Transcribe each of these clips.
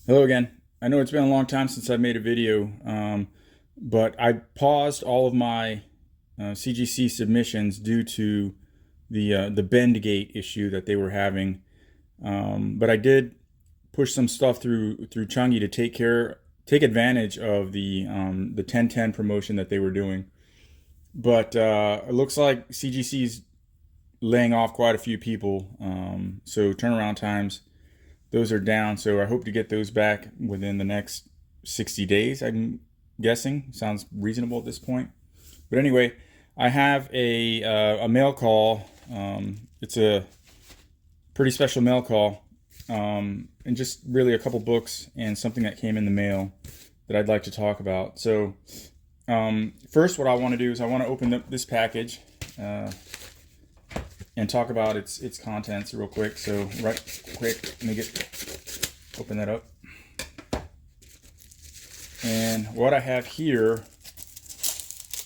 Hello again. I know it's been a long time since I made a video, but I paused all of my CGC submissions due to the bend gate issue that they were having. But I did push some stuff through Changi to take advantage of the 1010 promotion that they were doing. But it looks like CGC's laying off quite a few people, so turnaround times, those are down. So I hope to get those back within the next 60 days, I'm guessing. Sounds reasonable at this point. But anyway, I have a mail call. It's a pretty special mail call, and just really a couple books and something that came in the mail that I'd like to talk about. So first, what I want to do is I want to open up this package and talk about its contents real quick. So right quick, let me open that up. And what I have here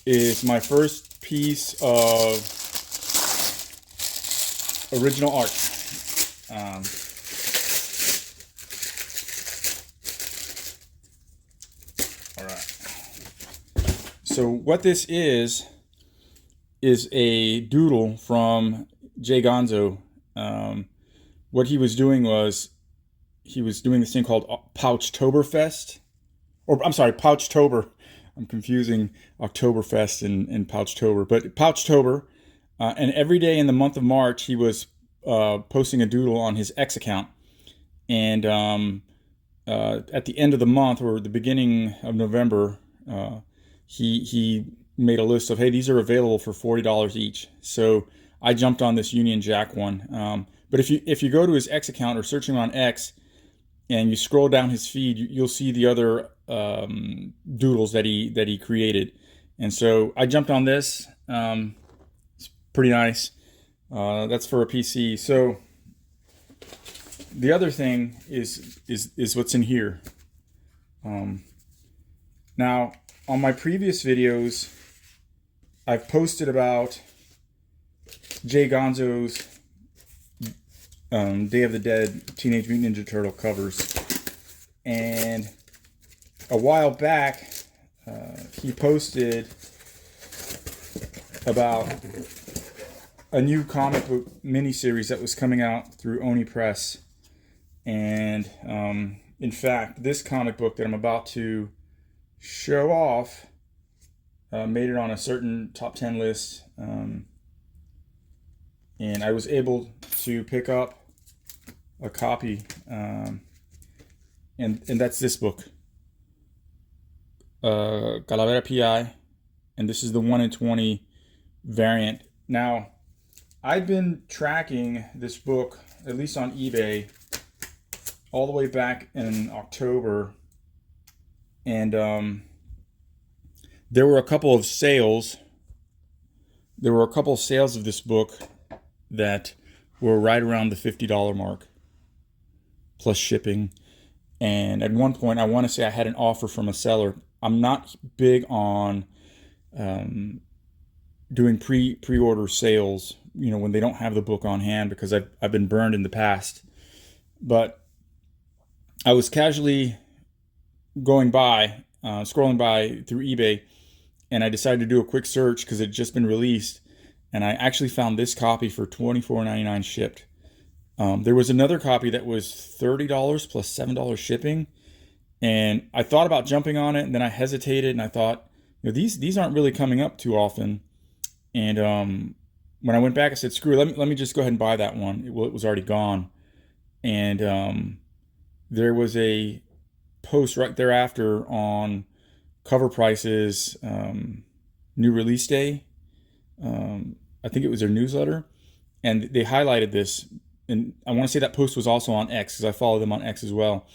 is my first piece of original art. All right. So what this is a doodle from Jay Gonzo. What he was doing was he was doing this thing called Pouchtoberfest, or I'm sorry, Pouchtober. I'm confusing Oktoberfest and Pouchtober, but Pouchtober. And every day in the month of March, he was posting a doodle on his X account. And at the end of the month or the beginning of November, he made a list of, hey, these are available for $40 each. So I jumped on this Union Jack one. But if you go to his X account or search him on X and you scroll down his feed, you'll see the other doodles that he created. And so I jumped on this. It's pretty nice. That's for a PC. So the other thing is what's in here. Now, on my previous videos, I've posted about Jay Gonzo's Day of the Dead Teenage Mutant Ninja Turtle covers. And a while back, he posted about a new comic book miniseries that was coming out through Oni Press. And in fact, this comic book that I'm about to show off made it on a certain top 10 list. And I was able to pick up a copy, and that's this book, Calavera PI, and this is the 1 in 20 variant. Now, I've been tracking this book, at least on eBay, all the way back in October, and there were a couple of sales. There were a couple of sales of this book that were right around the $50 mark, plus shipping. And at one point, I want to say I had an offer from a seller. I'm not big on doing pre-order sales, when they don't have the book on hand, because I've been burned in the past. But I was casually going by, scrolling by through eBay, and I decided to do a quick search because it had just been released. And I actually found this copy for $24.99 shipped. There was another copy that was $30 plus $7 shipping. And I thought about jumping on it, and then I hesitated, and I thought, these aren't really coming up too often. And when I went back, I said, screw it, let me just go ahead and buy that one. It was already gone. And there was a post right thereafter on cover prices, new release day. I think it was their newsletter, and they highlighted this. And I want to say that post was also on X, because I follow them on X as well.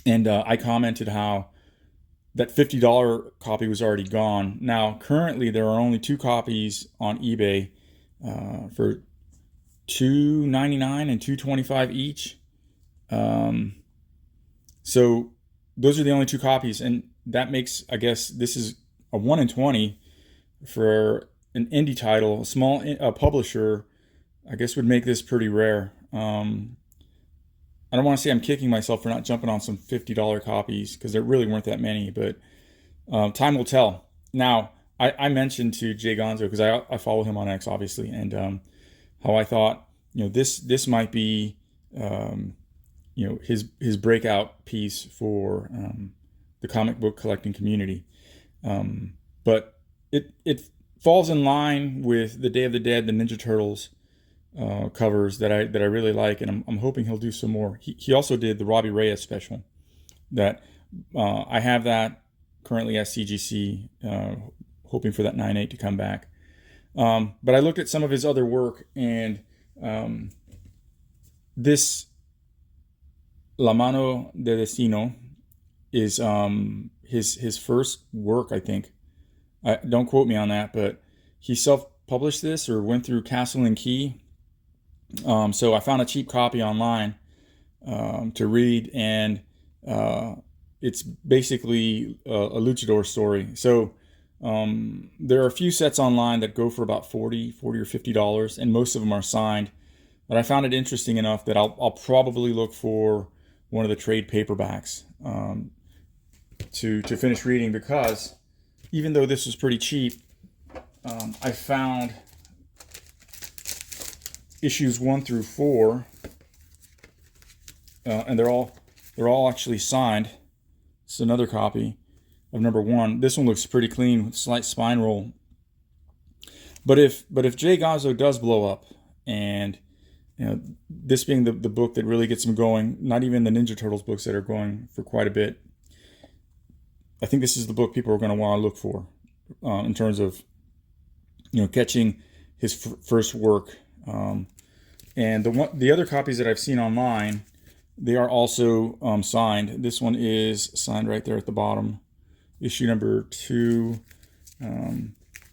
And I commented how that $50 copy was already gone. Now, currently, there are only 2 copies on eBay for $2.99 and $2.25 each. So those are the only 2 copies, and that makes, I guess, this is a 1 in 20 for an indie title. A small publisher, I guess, would make this pretty rare. I don't want to say I'm kicking myself for not jumping on some $50 copies because there really weren't that many, but time will tell. Now, I mentioned to Jay Gonzo, because I follow him on X, obviously, and how I thought, this might be, his breakout piece for the comic book collecting community. But it falls in line with the Day of the Dead, the Ninja Turtles covers that I really like, and I'm hoping he'll do some more. He also did the Robbie Reyes special that I have that currently at CGC, hoping for that 9.8 to come back. But I looked at some of his other work, and this La Mano de Destino is his first work, I think. Don't quote me on that, but he self-published this or went through Castle and Key. So I found a cheap copy online to read, and it's basically a luchador story. So there are a few sets online that go for about $40 or $50, and most of them are signed. But I found it interesting enough that I'll probably look for one of the trade paperbacks to finish reading, because even though this was pretty cheap, I found issues 1 through 4, and they're all actually signed. It's another copy of number 1. This one looks pretty clean with slight spine roll. But if Jay Gonzo does blow up, and this being the book that really gets him going, not even the Ninja Turtles books that are going for quite a bit, I think this is the book people are going to want to look for in terms of catching his first work. And the other copies that I've seen online, they are also signed. This one is signed right there at the bottom. Issue number 2,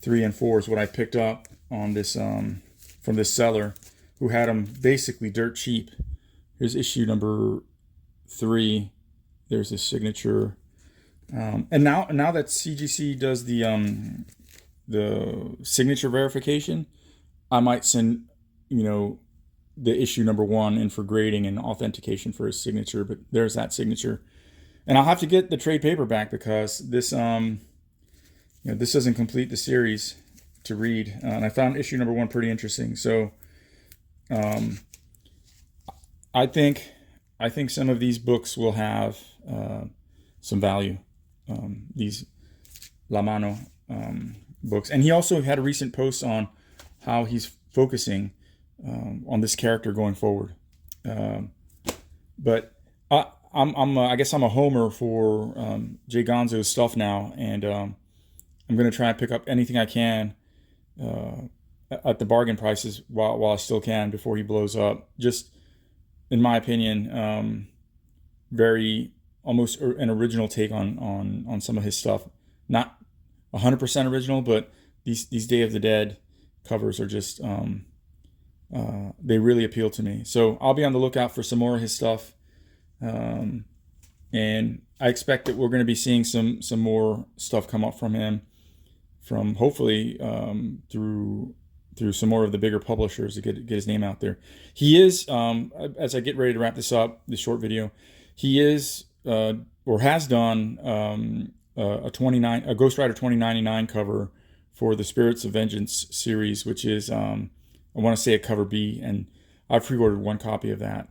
3, and 4 is what I picked up on this from this seller who had them basically dirt cheap. Here's issue number 3. There's his signature. And now that CGC does the signature verification, I might send the issue number 1 in for grading and authentication for his signature. But there's that signature, and I'll have to get the trade paperback because this this doesn't complete the series to read. And I found issue number 1 pretty interesting. So I think some of these books will have some value. These La Mano books, and he also had a recent post on how he's focusing on this character going forward. But I guess I'm a homer for Jay Gonzo's stuff now, and I'm going to try and pick up anything I can at the bargain prices while I still can before he blows up. Just in my opinion, very almost an original take on some of his stuff. Not 100% original, but these Day of the Dead covers are just they really appeal to me. So I'll be on the lookout for some more of his stuff, and I expect that we're going to be seeing some more stuff come up from him, from hopefully through some more of the bigger publishers to get his name out there. He is, as I get ready to wrap this up, this short video, he is or has done a Ghost Rider 2099 cover for the Spirits of Vengeance series, which is I want to say a cover B, and I've pre-ordered 1 copy of that.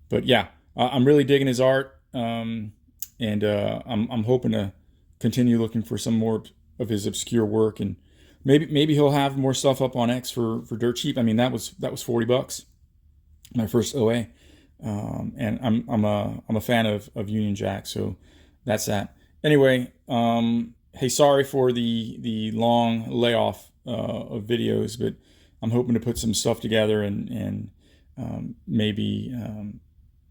But yeah, I'm really digging his art, and I'm hoping to continue looking for some more of his obscure work, and maybe he'll have more stuff up on X for dirt cheap. I mean, that was $40, my first OA, and I'm a fan of Union Jack, so that's that. Anyway, hey, sorry for the long layoff of videos, but I'm hoping to put some stuff together and maybe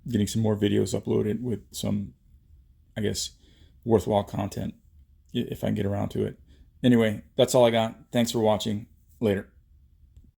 getting some more videos uploaded with some, I guess, worthwhile content if I can get around to it. Anyway, that's all I got. Thanks for watching. Later.